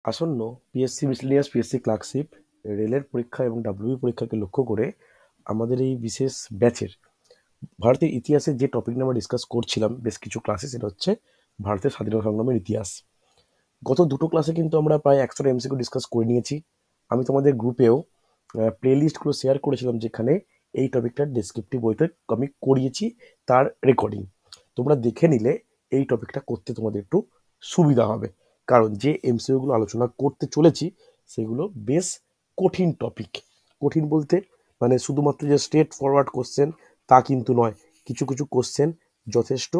আসন্ন PSC miscellaneous, PSC clerkship, রেলের পরীক্ষা এবং ডাব্লিউবি পরীক্ষাকে লক্ষ্য করে আমাদের এই বিশেষ ব্যাচের ভারতের ইতিহাসের যে টপিক নিয়ে আমরা ডিসকাস করছিলাম বেশ কিছু ক্লাসে, সেটা হচ্ছে ভারতের স্বাধীনতা সংগ্রামের ইতিহাস। গত দুটো ক্লাসে কিন্তু আমরা প্রায় 100টা এমসিকিউ ডিসকাস করে নিয়েছি। আমি তোমাদের গ্রুপেও প্লেলিস্টগুলো শেয়ার করেছিলাম, যেখানে এই টপিকটার ডেসক্রিপটিভ বইতে আমি করিয়েছি তার রেকর্ডিং। তোমরা দেখে নিলে এই টপিকটা করতে তোমাদের একটু সুবিধা হবে, কারণ যে এমসিকিউগুলো আলোচনা করতে চলেছি সেগুলো বেশ কঠিন টপিক। কঠিন বলতে মানে শুধুমাত্র যে স্ট্রেট ফরওয়ার্ড কোশ্চেন তা কিন্তু নয়, কিছু কিছু কোশ্চেন যথেষ্ট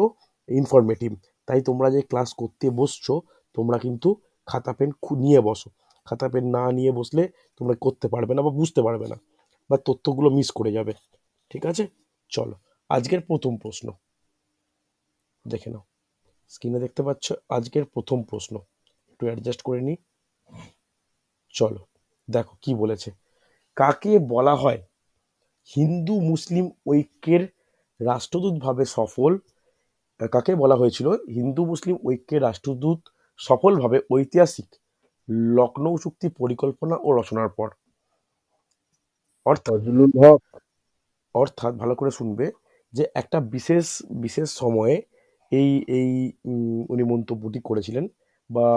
ইনফরমেটিভ। তাই তোমরা যে ক্লাস করতে বসছো, তোমরা কিন্তু খাতা পেন নিয়ে বসো। খাতা পেন না নিয়ে বসলে তোমরা করতে পারবে না বা বুঝতে পারবে না, বা তথ্যগুলো মিস করে যাবে। ঠিক আছে, চলো আজকের প্রথম প্রশ্ন দেখে নাও। স্ক্রিনে দেখতে পাচ্ছ আজকের প্রথম প্রশ্ন, একটু অ্যাডজাস্ট করে নিই। চলো দেখো কি বলেছে। কাকে বলা হয় হিন্দু মুসলিম ঐক্যের রাষ্ট্রদূত ভাবে সফল? কাকে বলা হয়েছিল হিন্দু মুসলিম ঐক্যের রাষ্ট্রদূত সফলভাবে ঐতিহাসিক লখনৌ চুক্তি পরিকল্পনা ও রচনার পর? অর্থাৎ ফজলুল হক। অর্থাৎ ভালো করে শুনবে, যে একটা বিশেষ বিশেষ সময়ে এই এই উনি মন্তব্যটি করেছিলেন, বা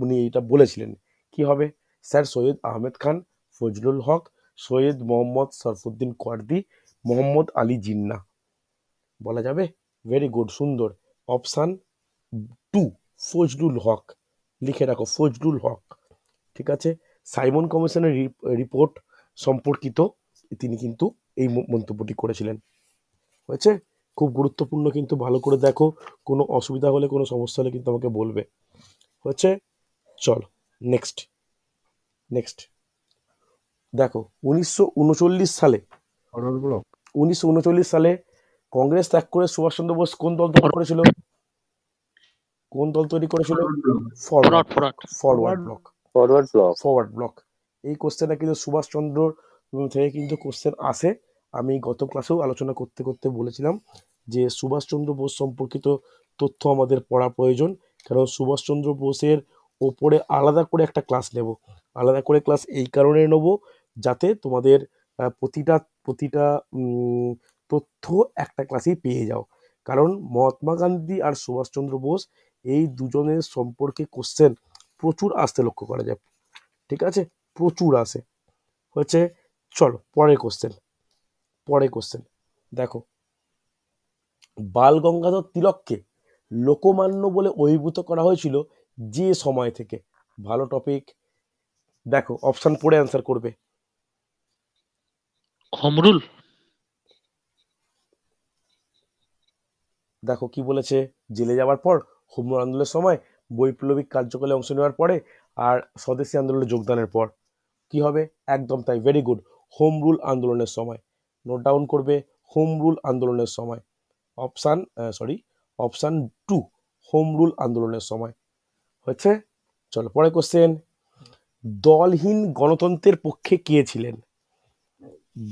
উনি এটা বলেছিলেন। কি হবে? স্যার সৈয়দ আহমেদ খান, ফজলুল হক, সৈয়দ মোহাম্মদ শরফুদ্দিন কোয়ার্দি, মোহাম্মদ আলী জিন্নাহ বলা যাবে। ভেরি গুড, সুন্দর। অপশান 2, ফজলুল হক। লিখে রাখো ফজলুল হক। ঠিক আছে, সাইমন কমিশনের রিপোর্ট সম্পর্কিত তিনি কিন্তু এই মন্তব্যটি করেছিলেন। হয়েছে, খুব গুরুত্বপূর্ণ, কিন্তু ভালো করে দেখো। কোনো অসুবিধা হলে, কোনো সমস্যা হলে কিন্তু আমাকে বলবে। হয়েছে, চলো নেক্সট। নেক্সট দেখো, 1939 সালে ফরওয়ার্ড ব্লক। 1939 সালে কংগ্রেস ত্যাগ করে সুভাষচন্দ্র বোস কোন দল তৈরি করেছিল? কোন দল তৈরি করেছিল? Forward. Forward forward block. Forward block. Forward block. এই কোশ্চেনটা কিন্তু সুভাষচন্দ্র থেকে কিন্তু কোশ্চেন আসে। আমি গত ক্লাসেও আলোচনা করতে করতে বলেছিলাম যে সুভাষচন্দ্র বোস সম্পর্কিত তথ্য আমাদের পড়া প্রয়োজন, কারণ সুভাষচন্দ্র বোসের ওপরে আলাদা করে একটা ক্লাস নেব। আলাদা করে ক্লাস এই কারণে নেব যাতে তোমাদের প্রতিটা প্রতিটা তথ্য একটা ক্লাসেই পেয়ে যাও, কারণ মহাত্মা গান্ধী আর সুভাষচন্দ্র বোস এই দুজনের সম্পর্কে কোশ্চেন প্রচুর আসতে লক্ষ্য করা যায়। ঠিক আছে, প্রচুর আসে। হচ্ছে, চলো পরের কোশ্চেন। পরের কোশ্চেন দেখো, বাল গঙ্গাধর তিলককে লোকমান্য বলে অভিভূত করা হয়েছিল যে সময় থেকে? ভালো টপিক। দেখো অপশন পড়ে অ্যান্সার করবে। হোমরুল। দেখো কি বলেছে, জেলে যাওয়ার পর, হোম রুল আন্দোলনের সময়, বৈপ্লবিক কার্যকলাপে অংশ নেওয়ার পরে, আর স্বদেশী আন্দোলনে যোগদানের পর। কি হবে? একদম তাই, ভেরি গুড, হোম রুল আন্দোলনের সময়। নোট ডাউন করবে, হোম রুল আন্দোলনের সময়। অপশান অপশান 2, হোম রুল আন্দোলনের সময়। হচ্ছে, চলো পরে কোশ্চেন। দলহীন গণতন্ত্রের পক্ষে কে ছিলেন?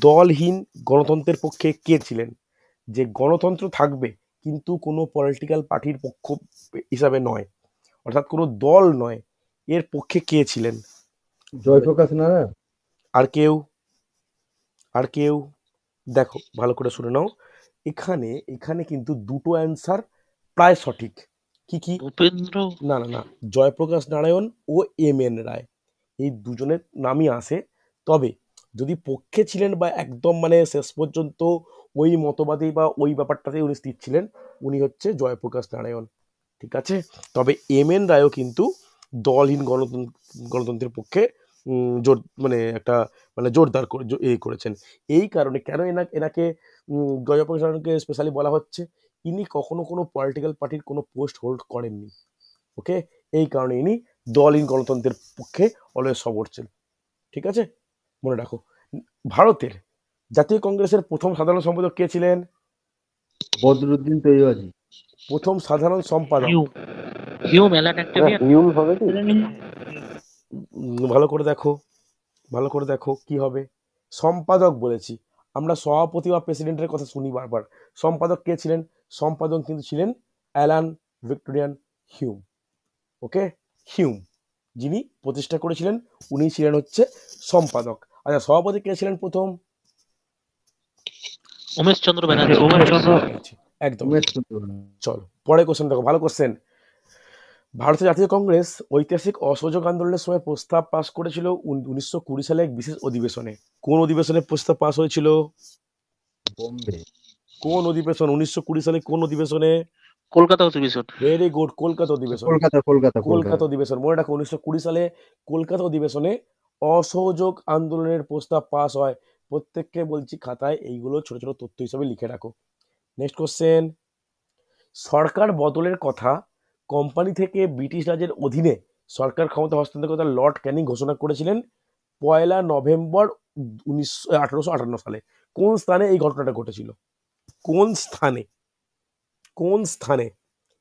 দলহীন গণতন্ত্রের পক্ষে কে ছিলেন? যে গণতন্ত্র থাকবে কিন্তু কোনো পলিটিক্যাল পার্টির পক্ষ হিসাবে নয়, অর্থাৎ কোনো দল নয়, এর পক্ষে কে ছিলেন? জয়প্রকাশ নারায়ণ। আর কেউ? আর কেউ? দেখো ভালো করে শুনে নাও, এখানে এখানে কিন্তু দুটো অ্যান্সার প্রায় সঠিক। কি কি? ভূপেন্দ্র। না না না, জয়প্রকাশ নারায়ণ ও এম এন রায়, এই দুজনের নামই আসে। তবে যদি পক্ষে ছিলেন বা একদম মানে শেষ পর্যন্ত ওই মতবাদী বা ওই ব্যাপারটাতে উনি স্থির ছিলেন, উনি হচ্ছে জয়প্রকাশ নারায়ণ। ঠিক আছে, তবে এম এন রায়ও কিন্তু দলহীন গণতন্ত্রের পক্ষে জোর মানে একটা মানে জোরদার করেছেন। এই কারণে কেন এনাকে জয়প্রকাশ নারায়ণকে স্পেশালি বলা হচ্ছে, ইনি কখনো কোনো পলিটিক্যাল পার্টির কোনো পোস্ট হোল্ড করেননি। ওকে, এই কারণে ইনি দলহীন গণতন্ত্রের পক্ষে অলওয়েজ সবর ছিলেন। ঠিক আছে, মনে রাখো। ভারতের জাতীয় কংগ্রেসের প্রথম সাধারণ সম্পাদক কে ছিলেন? বদরুদ্দিন তৈয়বাজি। প্রথম সাধারণ সম্পাদক। Hume. Hume Allan Octavian. Hume হবে কি? ভালো করে দেখো, ভালো করে দেখো কি হবে। সম্পাদক বলেছি, আমরা সভাপতি বা প্রেসিডেন্টের কথা শুনি বারবার। সম্পাদক কে ছিলেন? সম্পাদক কিন্তু ছিলেন অ্যালান ভিক্টোরিয়ান হিউম। ওকে, হিউম। যিনি প্রতিষ্ঠা করেছিলেন উনি ছিলেন হচ্ছে সম্পাদক। আচ্ছা, সভাপতি কে ছিলেন প্রথম? উমেশ চন্দ্র ব্যানার্জি। একদম। উমেশ চন্দ্র ব্যানার্জি। চলো পরের কোশ্চেন দেখো, ভালো কোশ্চেন। ভারতীয় জাতীয় কংগ্রেস ঐতিহাসিক অসহযোগ আন্দোলনের সময় প্রস্তাব পাশ করেছিল 1920 সালে এক বিশেষ অধিবেশনে। কোন অধিবেশনে প্রস্তাব পাশ হয়েছিল? বোম্বে। কোন অধিবেশন? 1920 সালে কোন অধিবেশনে? কলকাতা অধিবেশন। ভেরি গুড, কলকাতা অধিবেশন। কলকাতা কলকাতা কলকাতা কলকাতা অধিবেশন মনে রাখো, 1920 সালে কলকাতা অধিবেশনে অসহযোগ আন্দোলনের প্রস্তাব পাস হয়। প্রত্যেককে বলছি খাতায় এইগুলো ছোট ছোট তথ্য হিসাবে লিখে রাখো। Next question. সরকার বদলের কথা কোম্পানি থেকে ব্রিটিশ রাজের অধীনে সরকার ক্ষমতা হস্তান্তর কথা লর্ড ক্যানিং ঘোষণা করেছিলেন 1 নভেম্বর 1858 সালে। কোন স্থানে এই ঘটনাটা ঘটেছিল? কোন স্থানে? কোন স্থানে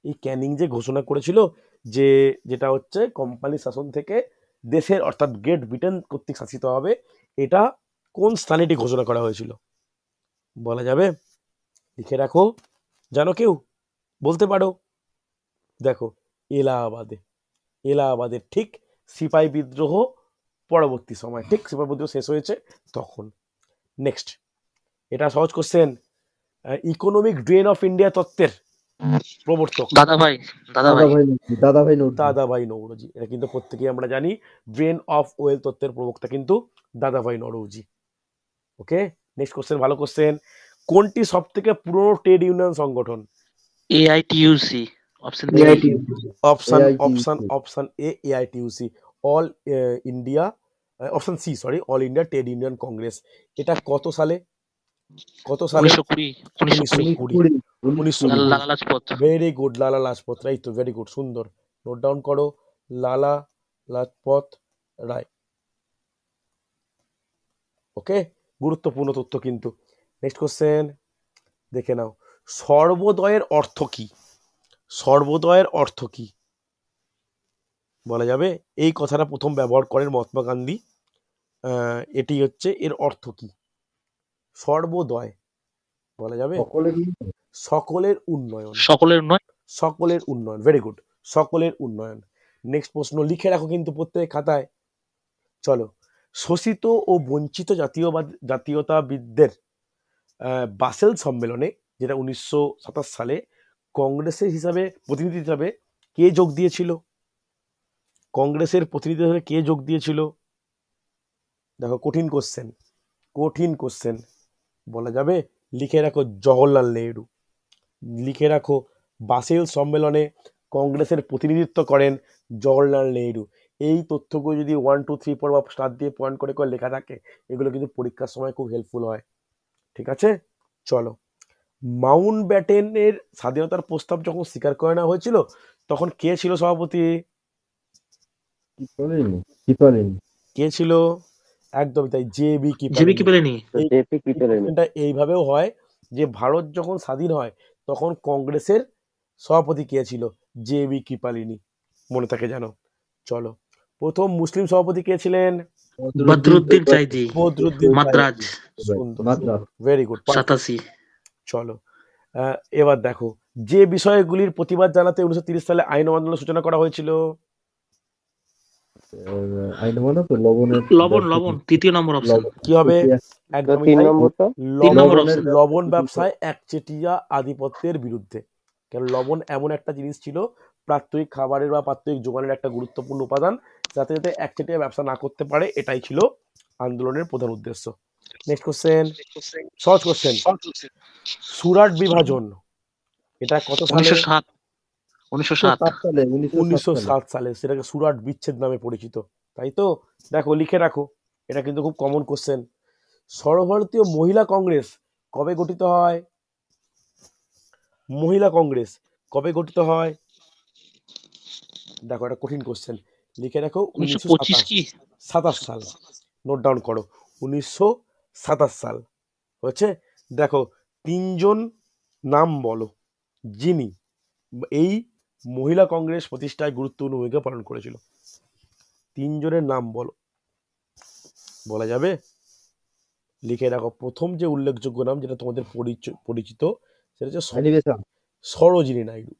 এই ক্যানিং যে ঘোষণা করেছিল যে যেটা হচ্ছে কোম্পানি শাসন থেকে দেশের অর্থাৎ গ্রেট ব্রিটেন কর্তৃক শাসিত হবে, এটা কোন স্থানে এটি ঘোষণা করা হয়েছিল? বলা যাবে? লিখে রাখো। জানো কেউ? বলতে পারো। দেখো, এলাহাবাদে। এলাহাবাদের ঠিক সিপাহী বিদ্রোহ পরবর্তী সময়, ঠিক সিপাহী বিদ্রোহ শেষ হয়েছে তখন। নেক্সট, এটা সহজ question. Economic drain of India তত্ত্বের প্রবর্তক দাদাভাই। দাদাভাই। দাদাভাই নৌরজি। দাদাভাই নৌরোজি। এটা কিন্তু প্রত্যেকেই আমরা জানি। ড্রেন অফ ওয়েল তত্ত্বের প্রবক্তা কিন্তু Dadabhai Naoroji. Okay, next question, ভালো কোশ্চেন। কোনটি সব থেকে পুরনো ট্রেড ইউনিয়ন সংগঠন? AITUC। Option B. Option AITUC option A AITUC, all India, option C sorry, all India trade union Congress. এটা কত সালে? কত সালে? 1920। 1920। 1920। লালা লাজপত। Very good, Lala Lajpat Rai. তো ভেরি গুড, সুন্দর, নোট ডাউন করো, লালা লাজপত রায়। ওকে, গুরুত্বপূর্ণ তথ্য কিন্তু। নেক্সট কোশ্চেন দেখে নাও। সর্বোদয়ের অর্থ কি? সর্বোদয়ের অর্থ কি বলা যাবে? এই কথাটা প্রথম ব্যবহার করেন মহাত্মা গান্ধী। এটি হচ্ছে এর অর্থ কি? সর্বোদয় বলা যাবে? সকলের উন্নয়ন। সকলের নয়। সকলের উন্নয়ন, ভেরি গুড, সকলের উন্নয়ন। নেক্সট প্রশ্ন লিখে রাখো কিন্তু প্রত্যেক খাতায়। চলো, শোষিত ও বঞ্চিত জাতীয়তাবিদদের বাসেল সম্মেলনে, যেটা 1927 সালে, কংগ্রেসের প্রতিনিধি হিসাবে কে যোগ দিয়েছিল? কংগ্রেসের প্রতিনিধি হিসাবে কে যোগ দিয়েছিল? দেখো, কঠিন কোশ্চেন, কঠিন কোশ্চেন। বলা যাবে? লিখে রাখো, জওহরলাল নেহেরু। লিখে রাখো, বাসেল সম্মেলনে কংগ্রেসের প্রতিনিধিত্ব করেন জওহরলাল নেহেরু। এই তথ্যগুলো যদি 1 2 3 4 বা স্টার দিয়ে পয়েন্ট করে করে লেখা থাকে, এগুলো কিন্তু পরীক্ষার সময় খুব হেল্পফুল হয়। ঠিক আছে, চলো। মাউন্ট ব্যাটেনের স্বাধীনতার প্রস্তাব যখন স্বীকার করে নেওয়া হয়েছিল, তখন কে ছিল সভাপতি? কে ছিল? একদমই তাই, জে.বি. কিপালিনি। এইভাবেও হয় যে ভারত যখন স্বাধীন হয় তখন কংগ্রেসের সভাপতি কে ছিল? জে.বি. কিপালিনি। মনে থাকে জানো? চলো, প্রথম মুসলিম সভাপতি কে ছিলেন? বদরুদ্দিন চাইজি। বদরুদ্দিন মাদ্রাজ। সুন্দর, ভেরি গুড। 87। চলো, এবার দেখো, যে বিষয়গুলির প্রতিবাদ জানাতে 1930 সালে আইন অমান্যের সূচনা করা হয়েছিল? লবণ। তৃতীয় নম্বর অপশন। কি হবে? একদমই তাই, লবণ ব্যবসায় একচেটিয়া আধিপত্যের বিরুদ্ধে। কারণ লবণ এমন একটা জিনিস ছিল, প্রাত্যহিক খাবারের বা প্রাত্যহিক যোগানের একটা গুরুত্বপূর্ণ উপাদান, যাতে যাতে একচেটিয়া ব্যবসা না করতে পারে, এটাই ছিল আন্দোলনের প্রধান উদ্দেশ্য। নেক্সট কোশ্চেন, সহজ কোশ্চেন। সুরাট বিভাজন, এটা কত সালে? 1907 সালে। সেটাকে সুরাট বিচ্ছেদ নামে পরিচিত, তাই তো? দেখো, লিখে রাখো, এটা কিন্তু খুব কমন কোশ্চেন। সর্বভারতীয় মহিলা কংগ্রেস কবে গঠিত হয়? মহিলা কংগ্রেস কবে গঠিত হয়? দেখো, এটা কঠিন কোশ্চেন, লিখে রাখো। 1927 সাল। নোট ডাউন করো, 1927 সাল হচ্ছে। দেখো, তিনজন নাম বলো যিনি এই মহিলা কংগ্রেস প্রতিষ্ঠায় গুরুত্বপূর্ণ ভূমিকা পালন করেছিল। তিনজনের নাম বলো, বলা যাবে? লিখে রাখো। প্রথম যে উল্লেখযোগ্য নাম, যেটা তোমাদের পরিচিত, সেটা হচ্ছে সরোজিনী নাইডু।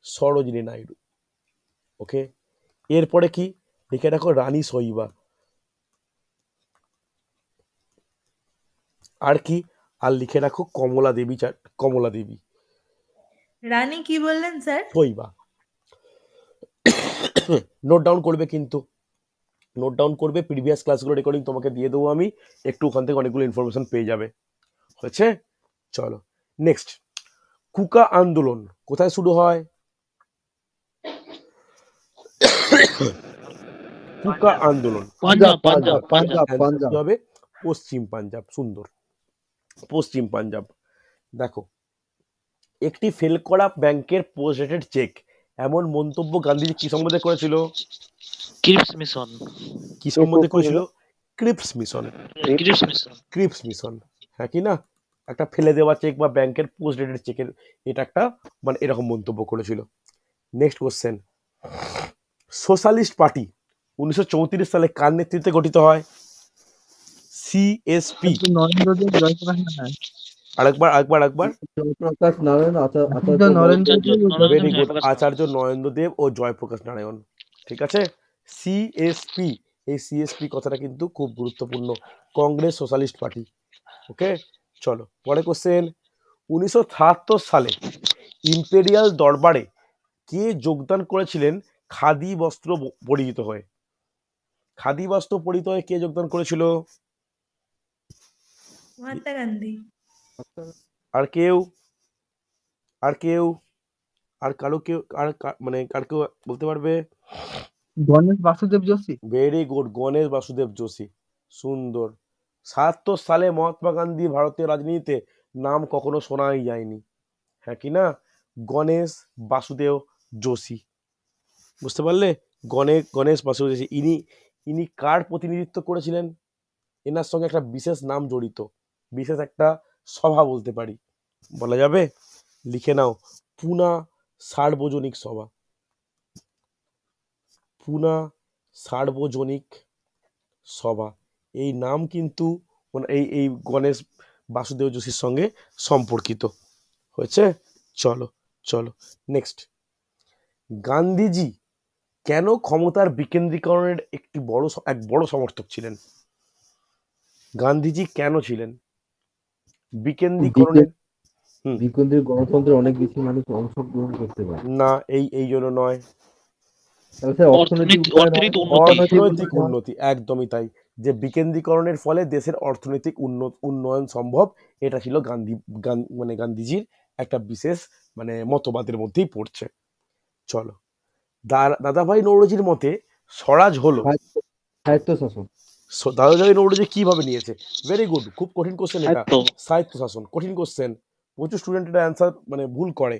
সরোজিনী নাইডু। ওকে, এরপরে কি লিখে রাখো রানী শৈবা। আর কি আর লিখে রাখো কমলা দেবী কমলা দেবী রানী কি বললেন স্যার? শৈবা। নোট ডাউন করবে কিন্তু, নোট ডাউন করবে। প্রিভিয়াস ক্লাসগুলো রেকর্ডিং তোমাকে দিয়ে দেবো আমি, একটু ওখান থেকে অনেকগুলো ইনফরমেশন পেয়ে যাবে। হয়েছে? চলো নেক্সট। কুকা আন্দোলন কোথায় শুরু হয়? কুকা আন্দোলন পাঞ্জাব পাঞ্জাব পাঞ্জাব পাঞ্জাব পাঞ্জাব পাঞ্জাব কি হবে? পশ্চিম পাঞ্জাব। সুন্দর, পশ্চিম পাঞ্জাব। দেখো, একটি ফেল করা ব্যাংকের পোস্ট ডেটেড চেক, এমন মন্তব্য গান্ধীজি কি সম্বন্ধে করেছিল? ক্রিপস মিশন কি সম্বন্ধে করেছিল? Cripps mission. Cripps mission Cripps mission, হ্যাঁ কি না? একটা ফেলে দেওয়া চেক বা ব্যাংকের পোস্ট ডেটেড চেকের এটা একটা মানে এরকম মন্তব্য করেছিল। Next question. সোশ্যালিস্ট পার্টি 1934 সালে কার নেতৃত্বে গঠিত হয়? সিএসপি। নরেন্দ্র দেব জয়প্রকাশ নারায়ণ। আরেকবার জয়প্রকাশ নারায়ণ আচার্য নরেন্দ্র দেব ও ভেরি গুড, জয়প্রকাশ আচার্য নরেন্দ্র দেব ও জয়প্রকাশ নারায়ণ। ঠিক আছে, সিএসপি। এই সিএসপি কথাটা কিন্তু খুব গুরুত্বপূর্ণ, কংগ্রেস সোশ্যালিস্ট পার্টি। ওকে, চলো পরে কোশ্চেন। 1973 সালে ইম্পেরিয়াল দরবারে কে যোগদান করেছিলেন খাদি বস্ত্র পরিহিত হয়ে? খাদি বস্ত্র পরিহিত হয়ে কে যোগদান করেছিল? মহাত্মা গান্ধী। আর কেউ? আর কেউ? আর কারো কেউ মানে কার কেউ বলতে পারবে? গণেশ বাসুদেব যোশী। Very good, Ganesh Vasudev Joshi. সুন্দর। ৭৭ সালে মহাত্মা গান্ধী ভারতীয় রাজনীতিতে নাম কখনো শোনাই যায়নি, হ্যাঁ কি না? গণেশ বাসুদেব যোশী, বুঝতে পারলে? গণেশ বাসুদেব যোশী, ইনি কার প্রতিনিধিত্ব করেছিলেন? এনার সঙ্গে একটা বিশেষ নাম জড়িত, বিশেষ একটা সভা বলতে পারি, বলা যাবে? লিখে নাও, পুনা সার্বজনিক সভা। পুনা সার্বজনিক সভা, এই নাম কিন্তু এই গণেশ বাসুদেব যোশীর সঙ্গে সম্পর্কিত। হয়েছে? চলো চলো নেক্সট। গান্ধীজি কেন ক্ষমতার বিকেন্দ্রীকরণের এক বড় সমর্থক ছিলেন? গান্ধীজি কেন ছিলেন বিকেন্দ্রীকরণের? বিকেন্দ্রিক গণতন্ত্রে অনেক বেশি মানুষ অংশগ্রহণ করতে পারে। না, এই জন্য নয়। তাহলে স্যার অর্থনৈতিক উন্নতি, একদমই তাই। যে বিকেন্দ্রীকরণের ফলে দেশের অর্থনৈতিক উন্নয়ন সম্ভব, এটা ছিল গান্ধীজির একটা বিশেষ মানে মতবাদের মধ্যেই পড়ছে। চলো, দাদাভাই নৌরোজির মতে স্বরাজ হলো স্বায়ত্তশাসন। দাদাভাই নৌরোজি কিভাবে নিয়েছে? ভেরি গুড, খুব কঠিন কোশ্চেন এটা। স্বায়ত্ত শাসন, কঠিন কোশ্চেন, প্রচুর স্টুডেন্ট এটা অ্যান্সার মানে ভুল করে।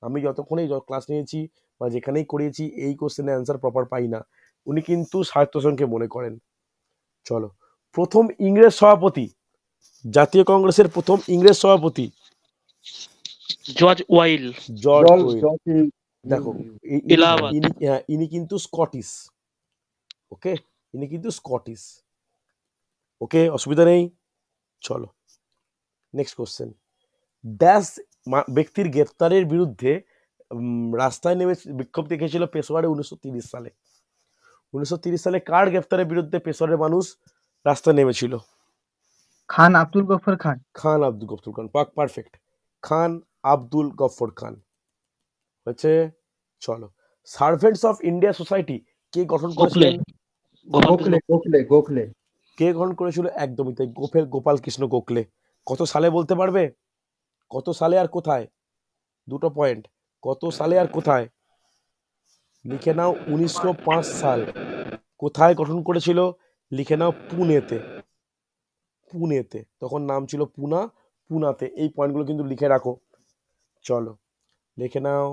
আমি যতক্ষণই ক্লাস নিয়েছি বা যেখানেই করিয়েছি এই কোশ্চেনের অ্যান্সার প্রপার পাই না। উনি কিন্তু স্বায়ত্তশাসনকে মনে করেন। চলো, প্রথম ইংরেজ সভাপতি, জাতীয় কংগ্রেসের প্রথম ইংরেজ সভাপতি জর্জ ওয়াইল। দেখো, ইনি কিন্তু স্কটিশ। ওকে, ইনি কিন্তু স্কটিশ। ওকে, অসুবিধা নেই। চলো নেক্সট কোশ্চেন। ড্যাশ ব্যক্তির গ্রেপ্তারের বিরুদ্ধে রাস্তায় নেমে বিক্ষোভ দেখিয়েছিল পেশোয়ারে 1930 সালে? 1930 সালে কার গ্রেপ্তারের বিরুদ্ধে পেশোয়ারের মানুষ রাস্তায় নেমেছিল? খান আব্দুল গফর খান। খান আব্দুল গফর খান, পারফেক্ট। খান আব্দুল গফর খান। হচ্ছে? চলো, সার্ভেন্টস অফ ইন্ডিয়া সোসাইটি কে গঠন করেছিলেন? গোখলে। কে গঠন করেছিল? একদমই তাই, গোপাল কৃষ্ণ গোখলে। কত সালে বলতে পারবে? কত সালে আর কোথায়? দুটো পয়েন্ট, কত সালে আর কোথায়? লিখে নাও, 1905 সাল। কোথায় গঠন করেছিল? লিখে নাও, পুনেতে। পুনেতে, তখন নাম ছিল পুনাতে। এই পয়েন্টগুলো কিন্তু লিখে রাখো। চলো লিখে নাও,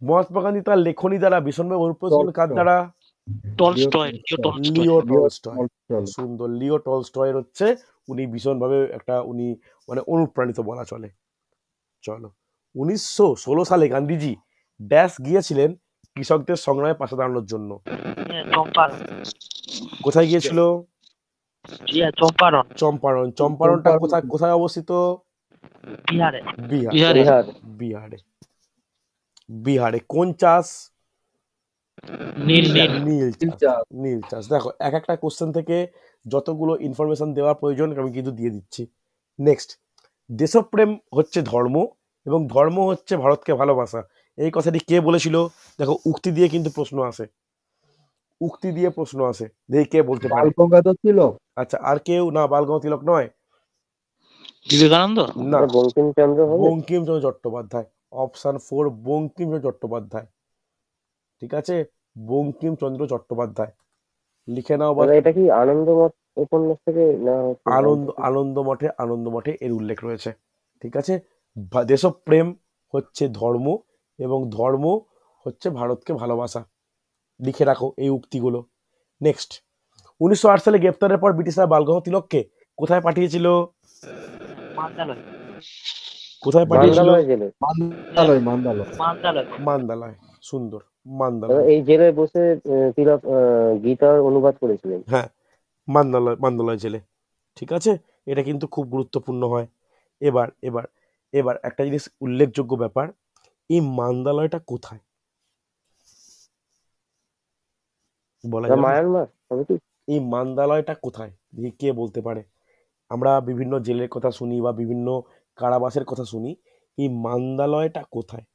মহাত্মা গান্ধী তার লেখনী দ্বারা ভীষণভাবে অনুপ্রাণিত ছিলেন কার দ্বারা? Leo Tolstoy. সুন্দর, লিও টলস্টয়ের হচ্ছে উনি ভীষণভাবে উনি মানে অনুপ্রাণিত বলা চলে। চলো, 1916 সালে গান্ধীজি ড্যাশ গিয়েছিলেন কৃষকদের সংগ্রামে পাশে দাঁড়ানোর জন্য? কোথায় গিয়েছিল? চম্পারণটা কোথায় অবস্থিত? বিহারে। কোন চাষ? নীল নীল নীল নীল চাষ। চাষ। নীল চাষ। দেখো এক একটা কোশ্চেন থেকে যতগুলো ইনফরমেশন দেওয়ার প্রয়োজন আমি কিন্তু দিয়ে দিচ্ছি। নেক্সট, দেশপ্রেম হচ্ছে ধর্ম এবং ধর্ম হচ্ছে ভারতকে ভালোবাসা। এই কথাটি কে বলেছিল? দেখো উক্তি দিয়ে কিন্তু প্রশ্ন আসে, উক্তি দিয়ে প্রশ্ন আসে, দেখি কে বলতে পারে। বাল গঙ্গাধর তিলক। আচ্ছা, আর কেউ? না, বালগঙ্গাধর তিলক নয়, বিবেকানন্দ। না, বঙ্কিমচন্দ্র হবে। বঙ্কিমচন্দ্র চট্টোপাধ্যায়। অপশন 4 বঙ্কিমচন্দ্র চট্টোপাধ্যায়। ঠিক আছে, বঙ্কিমচন্দ্র চট্টোপাধ্যায়। লিখে নাও বা দাদা এটা কি আনন্দমঠ উপন্যাস থেকে না হচ্ছে আনন্দমঠে এর উল্লেখ রয়েছে। ঠিক আছে, দেশপ্রেম হচ্ছে ধর্ম এবং ধর্ম হচ্ছে ভারতকে ভালোবাসা। লিখে রাখো এই উক্তিগুলো। নেক্সট, 1908 সালে গ্রেপ্তারের পর ব্রিটিশরা বালগঙ্গাধর তিলককে কোথায় পাঠিয়েছিল? মান্দালয়। কোথায় পাঠিয়েছিল? মান্দালয় জেলে। Mandalay Mandalay. মান্দালয়। মান্দালয়। সুন্দর, দাদা মান্দালয়। এই জেলে বসে তিলক গীতার অনুবাদ করেছিলেন। হ্যাঁ, মান্দালয় জেলে। ঠিক আছে, এটা কিন্তু খুব গুরুত্বপূর্ণ হয়। এবার এবার এবার একটা জিনিস উল্লেখযোগ্য ব্যাপার, এই মান্দালয়টা কোথায় বলা দাদা যাবে? মায়ানমার হবে কি? এই মান্দালয়টা কোথায়, দেখি কে বলতে পারে। আমরা বিভিন্ন জেলের কথা শুনি বা বিভিন্ন কারাবাসের কথা শুনি, এই মান্দালয়টা কোথায়?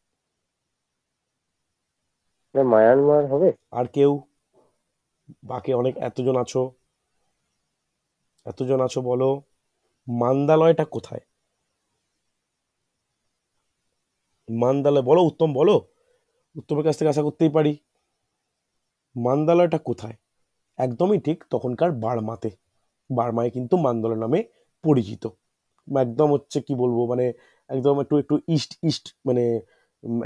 দাদা মায়ানমার হবে। আর কেউ? বাকি অনেক এতজন আছো বলো, মান্দালয়টা কোথায়? মান্দালয় বলো, উত্তম বলো, উত্তমের কাছ থেকে আশা করতেই পারি। মান্দালয়টা কোথায়? একদমই ঠিক, তখনকার বার্মাতে। বার্মায় কিন্তু মান্দালয় নামে পরিচিত। একদম হচ্ছে কি বলবো, মানে একদম একটু একটু ইস্ট ইস্ট, মানে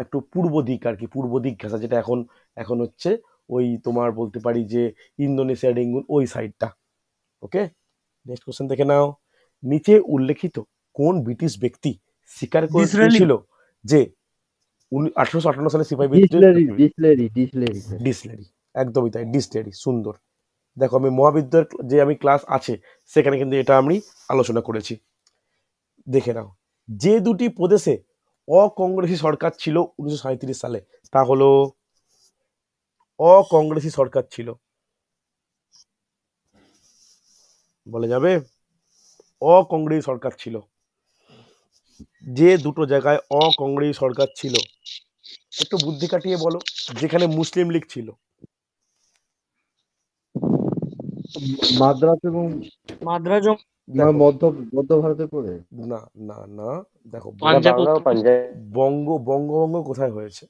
একটু পূর্ব দিক আর কি, পূর্ব দিক ঘেঁষা, যেটা এখন এখন হচ্ছে ওই তোমার বলতে পারি যে ইন্দোনেশিয়া, রেঙ্গুন, ওই সাইডটা। ওকে, নেক্সট কোশ্চেন দেখে নাও। নিচে উল্লেখিত কোন ব্রিটিশ ব্যক্তি স্বীকার ডিসরায়েলি। করেছিল যে 1858 সালে সিপাহী ডিসলেরি বিদ্রোহ? ডিসলেরি ডিসলেরি। ডিসলেরি, একদমই তাই, ডিসলেরি। সুন্দর। দেখো আমি মহাবিদ্যালয়ের যে আমি ক্লাস আছে সেখানে কিন্তু এটা আমি আলোচনা করেছি। দেখে নাও, যে দুটি প্রদেশে অকংগ্রেসি সরকার ছিল 1937 সালে, তা হলো অকংগ্রেসি সরকার ছিল, বলা যাবে? অকংগ্রেসি সরকার ছিল, যে দুটো জায়গায় অকংগ্রেসি সরকার ছিল, একটু বুদ্ধি কাটিয়ে বলো। যেখানে মুসলিম লীগ ছিল। মাদ্রাস এবং মাদ্রাজ ও দেখো, মধ্য মধ্য ভারতে পড়ে। না না না, দেখো দাদা পাঞ্জাব, বাংলা ও পাঞ্জাব। বঙ্গভঙ্গ কোথায় হয়েছে,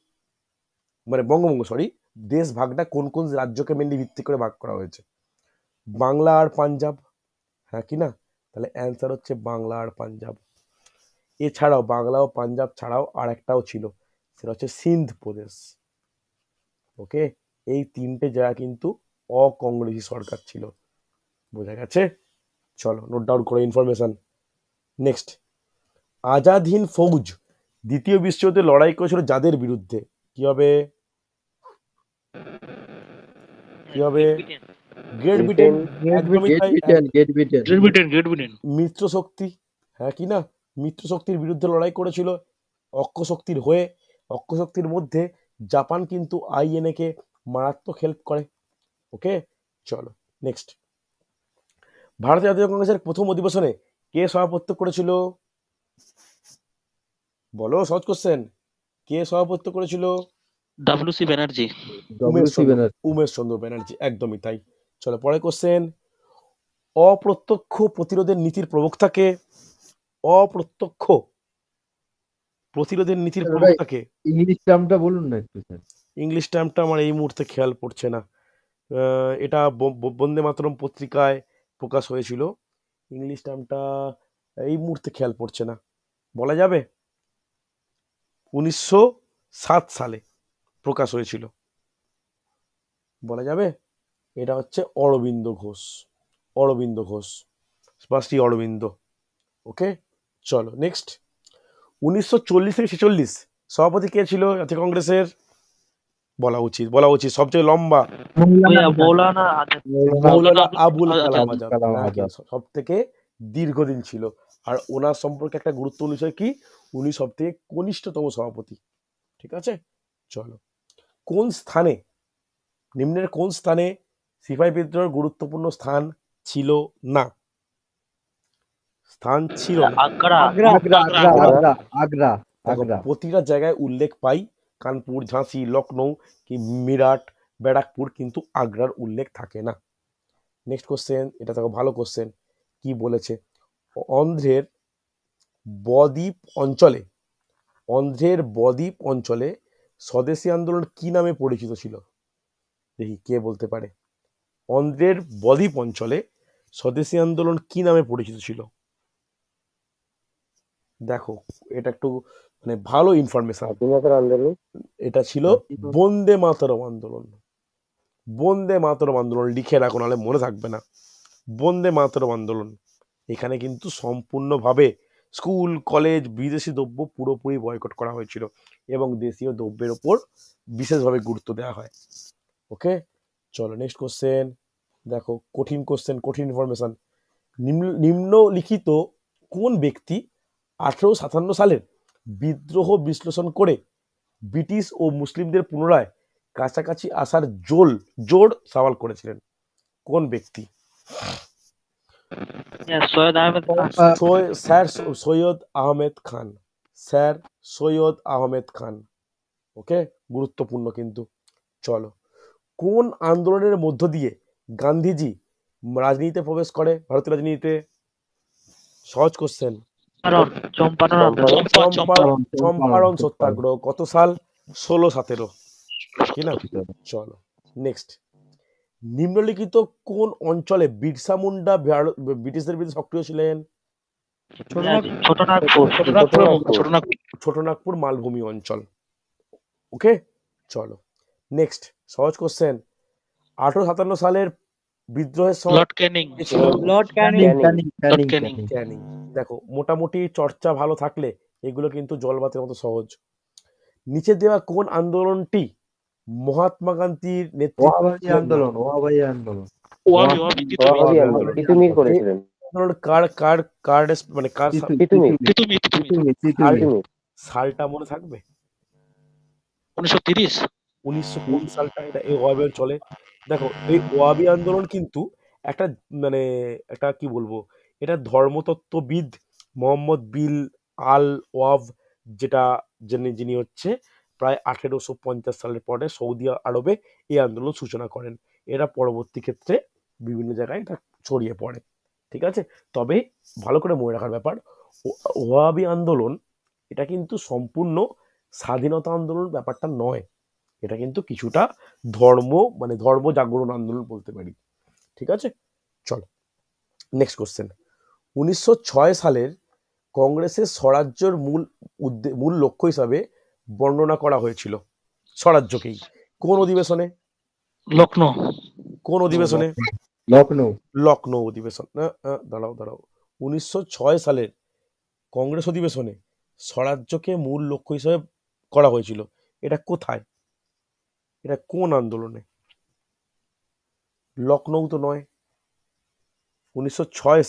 মানে বঙ্গভঙ্গ সরি, দেশ ভাগটা কোন কোন রাজ্যকে মেনলি ভিত্তি করে ভাগ করা হয়েছে? বাংলা আর পাঞ্জাব, হ্যাঁ কি না? তাহলে অ্যান্সার হচ্ছে বাংলা আর পাঞ্জাব। এছাড়াও বাংলা ও পাঞ্জাব ছাড়াও আর একটাও ছিল, সেটা হচ্ছে সিন্ধ প্রদেশ। ওকে, এই তিনটে জায়গা কিন্তু অকংগ্রেসি সরকার ছিল। বোঝা গেছে? চলো নোট ডাউন করো ইনফরমেশন। নেক্সট, আজাদ হিন্দ ফৌজ দ্বিতীয় বিশ্বযুদ্ধে লড়াই করেছিল যাদের বিরুদ্ধে? কি হবে? কি হবে? Great Britain. একদমই গেট তাই, Britain great Britain. Great Britain, great Britain. মিত্র শক্তি, হ্যাঁ কি না, মিত্র শক্তির বিরুদ্ধে লড়াই করেছিল অক্ষ শক্তির হয়ে। অক্ষ শক্তির মধ্যে জাপান কিন্তু আইএনএ কে মারাত্মক হেল্প করে। ওকে, চলো নেক্সট, ভারতীয় জাতীয় কংগ্রেসের প্রথম অধিবেশনে কে সভাপতিত্ব করেছিল? বলো, সহজ কোশ্চেন, কে সভাপতিত্ব করেছিল? ডব্লিউ.সি. ব্যানার্জি। ডব্লিউ.সি. ব্যানার্জি। উমেশ চন্দ্র ব্যানার্জি, একদমই তাই। চলো পরে কোশ্চেন, অপ্রত্যক্ষ প্রতিরোধের নীতির প্রবক্তাকে? অপ্রত্যক্ষ প্রতিরোধের নীতির স্যার, ওটা প্রবক্তাকে? ইংলিশ টার্মটা বলুন না একটু স্যার। ইংলিশ টার্মটা আমার এই মুহূর্তে খেয়াল পড়ছে না। এটা বন্দে মাতরম পত্রিকায় প্রকাশ হয়েছিল। ইংলিশ টার্মটা এই মুহূর্তে খেয়াল পড়ছে না, বলা যাবে? 1907 সালে প্রকাশ হয়েছিল, বলা যাবে? এটা হচ্ছে অরবিন্দ ঘোষ, অরবিন্দ ঘোষ, স্পষ্টই অরবিন্দ। ওকে, চলো নেক্সট, 1940 থেকে 46 সভাপতি কে ছিল জাতীয় কংগ্রেসের? বলা উচিত সবচেয়ে লম্বা। মৌলানা আজাদ। মৌলানা আবুল কালাম আজাদ। আজাদ সব থেকে দীর্ঘদিন ছিল। আর ওনার সম্পর্কে একটা গুরুত্বপূর্ণ বিষয় কি, উনি সব থেকে কনিষ্ঠতম সভাপতি। ঠিক আছে, চলো, কোন স্থানে নিম্নের কোন স্থানে সিপাহী বিদ্রোহের গুরুত্বপূর্ণ স্থান ছিল না? স্থান ছিল না। আগ্রা আগ্রা আগ্রা আগ্রা আগ্রা আগ্রা দেখো আগ্রা প্রতিটা জায়গায় উল্লেখ পাই, কানপুর, ঝাঁসি, লখনৌ কি মিরাট, ব্যারাকপুর, কিন্তু আগ্রার উল্লেখ থাকে না। নেক্সট কোশ্চেন, এটা দেখো ভালো কোশ্চেন, কি বলেছে? অন্ধ্রের বদ্বীপ অঞ্চলে স্বদেশী আন্দোলন কি নামে পরিচিত ছিল? দেখি কে বলতে পারে। অন্ধ্রের বদ্বীপ অঞ্চলে স্বদেশী আন্দোলন কি নামে পরিচিত ছিল? দেখো এটা একটু মানে ভালো ইনফরমেশন। স্বাধীনতার আন্দোলন। এটা ছিল বন্দে মাতরম আন্দোলন। বন্দে মাতরম আন্দোলন লিখে রাখো, নাহলে মনে থাকবে না। বন্দে মাতরম আন্দোলন, এখানে কিন্তু সম্পূর্ণভাবে স্কুল, কলেজ, বিদেশি দ্রব্য পুরোপুরি বয়কট করা হয়েছিল এবং দেশীয় দ্রব্যের ওপর বিশেষভাবে গুরুত্ব দেওয়া হয়। ওকে, চলো নেক্সট কোশ্চেন। দেখো কঠিন কোশ্চেন, কঠিন ইনফরমেশন। নিম্নলিখিত কোন ব্যক্তি 1857 সালের বিদ্রোহ বিশ্লেষণ করে ব্রিটিশ ও মুসলিমদের পুনরায় কাছাকাছি আসার জোর সওয়াল করেছিলেন? কোন ব্যক্তি? সৈয়দ আহমেদ খান। স্যার সৈয়দ আহমেদ খান। স্যার সৈয়দ আহমেদ খান। ওকে, গুরুত্বপূর্ণ কিন্তু। চলো, কোন আন্দোলনের মধ্য দিয়ে গান্ধীজি রাজনীতিতে প্রবেশ করে, ভারতীয় রাজনীতিতে? সহজ কোশ্চেন। চম্পারণ সত্যাগ্রহ। কত সাল? 1617, ঠিক না? চলো নেক্সট। নিম্নলিখিত কোন অঞ্চলে বিরসা মুন্ডা ব্রিটিশদের বিরুদ্ধে সক্রিয় ছিলেন? ছোটনাগপুর মালভূমি অঞ্চল। ওকে, চলো নেক্সট। সহজ কোশ্চেন। 1857 সালের বিদ্রোহের সময় লর্ড ক্যানিং। দেখো মোটামুটি চর্চা ভালো থাকলে এগুলো কিন্তু জলবাতের মতো সহজ। নিচে দেওয়া কোন আন্দোলনটি মহাত্মা গান্ধীর নেতৃত্বে আন্দোলন তিতুমির করেছিলেন। মানে কার তিতুমির। সালটা মনে থাকবে? 1930। 1920 সালটা এটা এই ওয়াবি চলে। দেখো এই ওয়াবি আন্দোলন কিন্তু একটা মানে একটা কি বলবো, এটা ধর্মতত্ত্ববিদ মোহাম্মদ বিল আল ওয়াব, যেটা যিনি হচ্ছে প্রায় 1850 সালের পরে সৌদি আরবে এই আন্দোলন সূচনা করেন। এরা পরবর্তী ক্ষেত্রে বিভিন্ন জায়গায় এটা ছড়িয়ে পড়ে, ঠিক আছে? তবে ভালো করে মনে রাখার ব্যাপার, ওয়াবি আন্দোলন এটা কিন্তু সম্পূর্ণ স্বাধীনতা আন্দোলন ব্যাপারটা নয়, এটা কিন্তু কিছুটা ধর্ম জাগরণ আন্দোলন বলতে পারি, ঠিক আছে? চলো নেক্সট কোশ্চেন। 1906 সালের কংগ্রেসের স্বরাজ্যের মূল লক্ষ্য হিসাবে বর্ণনা করা হয়েছিল স্বরাজ্যকেই কোন অধিবেশনে? লখনৌ। কোন অধিবেশনে? লখনৌ অধিবেশন। দাঁড়াও 1906 সালের কংগ্রেস অধিবেশনে স্বরাজ্যকে মূল লক্ষ্য হিসাবে করা হয়েছিল, এটা কোথায়? এটা কোন আন্দোলনে? লখনৌ তো নয়। 1906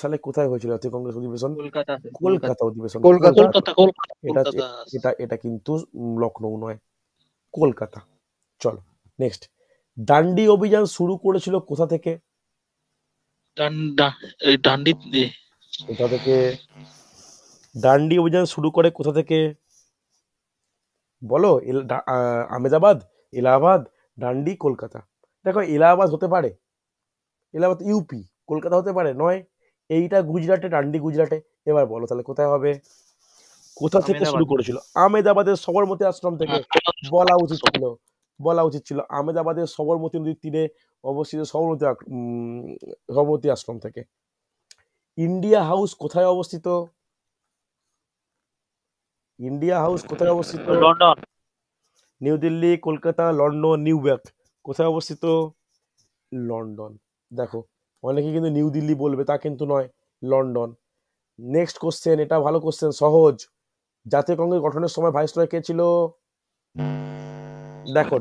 সালে কোথায় হয়েছিল জাতীয় কংগ্রেস অধিবেশন? কলকাতা অধিবেশন। এটা কিন্তু লখনৌ নয়, কলকাতা। চলো নেক্সট। ডান্ডি অভিযান শুরু করেছিল কোথা থেকে? ডান্ডি অভিযান শুরু করে কোথা থেকে বলো? আহমেদাবাদ, এলাহাবাদ, ডান্ডি, কলকাতা। দেখো এলাহাবাদ হতে পারে, এলাহাবাদ ইউপি, কলকাতা হতে পারে নয়। এইটা গুজরাটে, ডান্ডি গুজরাটে। এবার বলো তাহলে কোথায় হবে? কোথা থেকে শুরু করেছিল? আহমেদাবাদের সবরমতী আশ্রম থেকে। বলা উচিত ছিল আহমেদাবাদের সবরমতী নদীর তীরে অবস্থিত সবরমতী আশ্রম থেকে। ইন্ডিয়া হাউস কোথায় অবস্থিত? London. New Delhi, Kolkata, London, new York. কোথায় অবস্থিত? লন্ডন। দেখো অনেকে কিন্তু নিউ দিল্লি বলবে, তা কিন্তু নয়, লন্ডন। নেক্সট কোশ্চেন, এটা ভালো কোশ্চেন, সহজ। জাতীয় কংগ্রেস গঠনের সময় ভাইসরয় কে ছিল? দেখো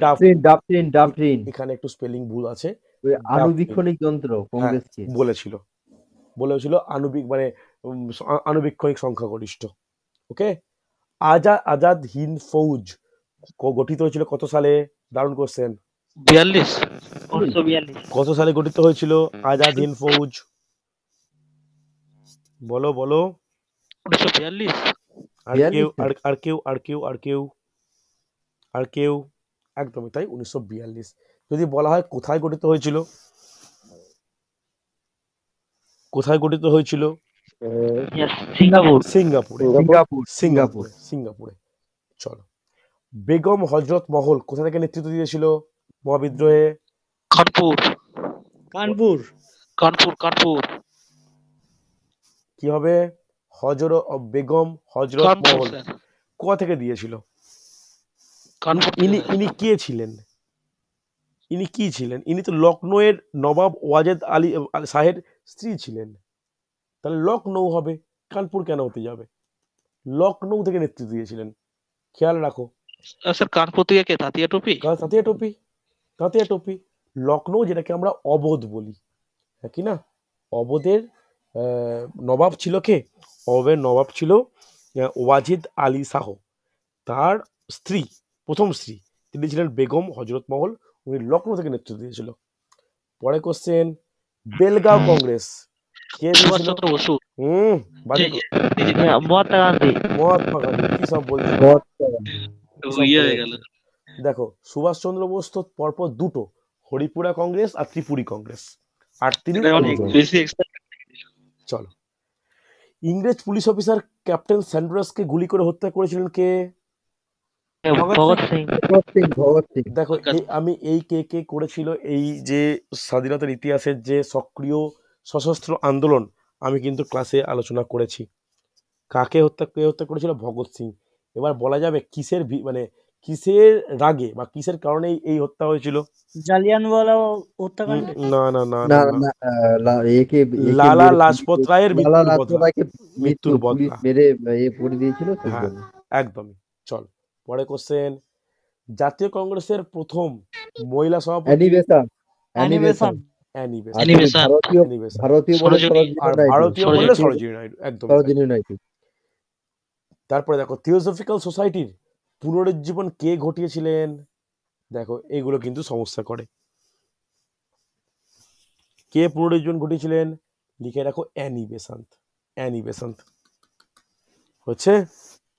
ডাফরিন। এখানে একটু স্পেলিং ভুল আছে। আণুবীক্ষণিক যন্ত্র কংগ্রেসকে বলেছিল আণুবীক্ষণিক সংখ্যাগরিষ্ঠ। ওকে, আজাদ হিন্দ ফৌজ গঠিত হয়েছিল কত সালে? দারুণ কোশ্চেন। 42 1942 কত সালে গঠিত হয়েছিল আজাদ হিন্দ ফৌজ? বলো বলো। 1942 আর কেউ 42 আর কেউ আর কেউ আর কেউ আর কেউ? একদমই তাই, 1942। যদি বলা হয় কোথায় গঠিত হয়েছিল, কোথায় গঠিত হয়েছিল? yes সিঙ্গাপুর সিঙ্গাপুরে। সিঙ্গাপুর সিঙ্গাপুর সিঙ্গাপুরে সিঙ্গাপুরে। চলো, বেগম হজরত মহল কোথা থেকে নেতৃত্ব দিয়েছিল মহাবিদ্রোহে? কানপুর কানপুর কানপুর কানপুর কি হবে? বেগম হজরত কানপুর মহল স্যার কোথা থেকে দিয়েছিল? কানপুর ইনি ইনি কে ছিলেন? ইনি কি ছিলেন? ইনি তো লখনৌয়ের নবাব ওয়াজেদ আলী শাহের স্ত্রী ছিলেন। তাহলে লখনৌ হবে, কানপুর কেন হতে যাবে? লখনৌ থেকে নেতৃত্ব দিয়েছিলেন, খেয়াল রাখো। স্যার কানপুর থেকে কে তাতিয়া টুপি তাঁতিয়া টুপি, তাঁতিয়া টুপি। লখনৌ যেটাকে আমরা অবোধ বলি, হ্যাঁ কি না? অবোধের নবাব ছিল কে? অবোধের নবাব ছিল ওয়াজিদ আলী শাহ। তার স্ত্রী, প্রথম স্ত্রী, তিনি ছিলেন বেগম হজরত মহল। উনি লখনৌ থেকে নেতৃত্ব দিয়েছিল। পরে কোশ্চেন, বেলগাঁও কংগ্রেস কে দিয়েছিল? সুভাষচন্দ্র বসু বাজে মহাত্মা গান্ধী মহাত্মা গান্ধী। কি সব বলছো? ইয়ে হয়ে গেল দেখো, সুভাষচন্দ্র বোস তো পরপর দুটো, হরিপুরা কংগ্রেস আর ত্রিপুরী কংগ্রেস, আর তিনি অনেক একজন। বেশি চলো, ইংরেজ পুলিশ অফিসার ক্যাপ্টেন স্যান্ড্রাসকে গুলি করে হত্যা করেছিলেন কে? ভগৎ সিং ভগৎ সিং দেখো, আমি এই কে কে করেছিল এই যে স্বাধীনতার ইতিহাসের যে সক্রিয় সশস্ত্র আন্দোলন, আমি কিন্তু ক্লাসে আলোচনা করেছি। কে হত্যা করেছিল? ভগৎ সিং। এবার বলা যাবে কিসের মানে কিসের রাগে বা কিসের কারণে এই হত্যা হয়েছিল? জালিয়ানওয়ালা হত্যাকাণ্ড। না না না না না না, না একে লালা লাজপত রায়ের লালা মৃত্যুর লাজপত বদলা। রায়কে মৃত্যুর পুলিশ বদলা, মেরে পড়ে দিয়েছিল সেই হ্যাঁ জন্য। একদমই। চল, পরে কোশ্চেন, জাতীয় কংগ্রেসের প্রথম মহিলা সভাপতি? অ্যানি বেসান্ট অ্যানিমেশন অ্যানি আর বেসান্ট। Annie Besant. ভারতীয় বলে সরোজিনী। আর ভারতীয় বললে সরোজিনী নাইডু, একদম। সরোজিনী নাইডু। তারপরে দেখো, থিওসফিক্যাল সোসাইটির পুনরুজ্জীবন কে ঘটিয়েছিলেন? দেখো, এগুলো কিন্তু সমস্যা করে। কে পুনরুজ্জীবন ঘটিয়েছিলেন? লিখে রাখো, অ্যানি বেসান্ট। অ্যানি বেসান্ট হচ্ছে।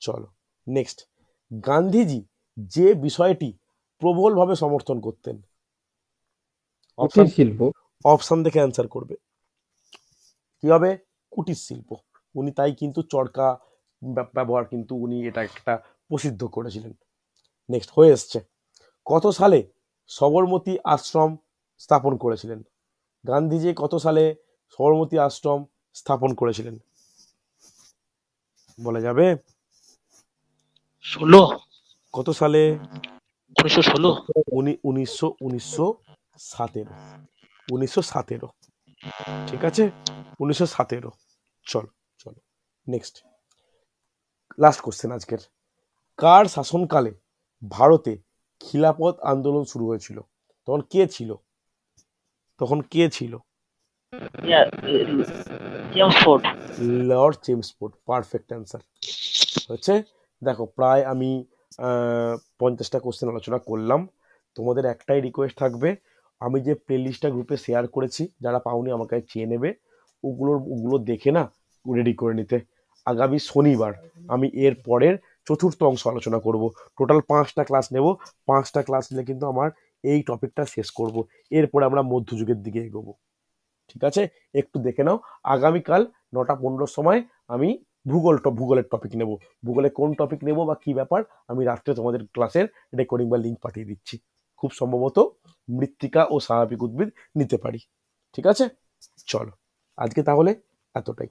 চলো নেক্সট, গান্ধীজি যে বিষয়টি প্রবলভাবে সমর্থন করতেন? কুটির শিল্প। অপশন দেখে অ্যান্সার করবে। কি হবে? কুটির শিল্প। উনি তাই কিন্তু চরকা ব্যবহার কিন্তু উনি এটা একটা প্রসিদ্ধ করেছিলেন। নেক্সট হয়ে এসছে, কত সালে সবরমতী আশ্রম স্থাপন করেছিলেন? গান্ধীজি কত সালে সবরমতী আশ্রম স্থাপন করেছিলেন? বলা যাবে? 16 কত সালে? 1916 1917। ঠিক আছে, 1917। চলো চলো নেক্সট, লাস্ট কোশ্চেন আজকের। কার শাসনকালে ভারতে খিলাফত আন্দোলন শুরু হয়েছিল? তখন কে ছিল? James Ford Lord Chelmsford. Perfect answer হচ্ছে। দেখো, প্রায় আমি 50টা কোশ্চেন আলোচনা করলাম। তোমাদের একটাই রিকোয়েস্ট থাকবে, আমি যে প্লেলিস্টটা গ্রুপে শেয়ার করেছি, যারা পাওনি আমাকে চেয়ে নেবে, ওগুলো দেখে না রেডি করে নিতে। আগামী শনিবার আমি এর পরের চতুর্থ অংশ আলোচনা করব। টোটাল 5টা ক্লাস নেব। 5টা ক্লাস নিলে কিন্তু আমার এই টপিকটা শেষ করব। এরপরে আমরা মধ্যযুগের দিকে এগোবো। ঠিক আছে, একটু দেখে নাও। আগামীকাল 9টা 15 সময় আমি ভূগোলের টপিক নেব। ভূগোলে কোন টপিক নেব বা কি ব্যাপার, আমি রাত্রে তোমাদের ক্লাসের রেকর্ডিং বা লিঙ্ক পাঠিয়ে দিচ্ছি। খুব সম্ভবত মৃত্তিকা ও স্বাভাবিক উদ্ভিদ নিতে পারি। ঠিক আছে, চলো আজকে তাহলে এতটাই।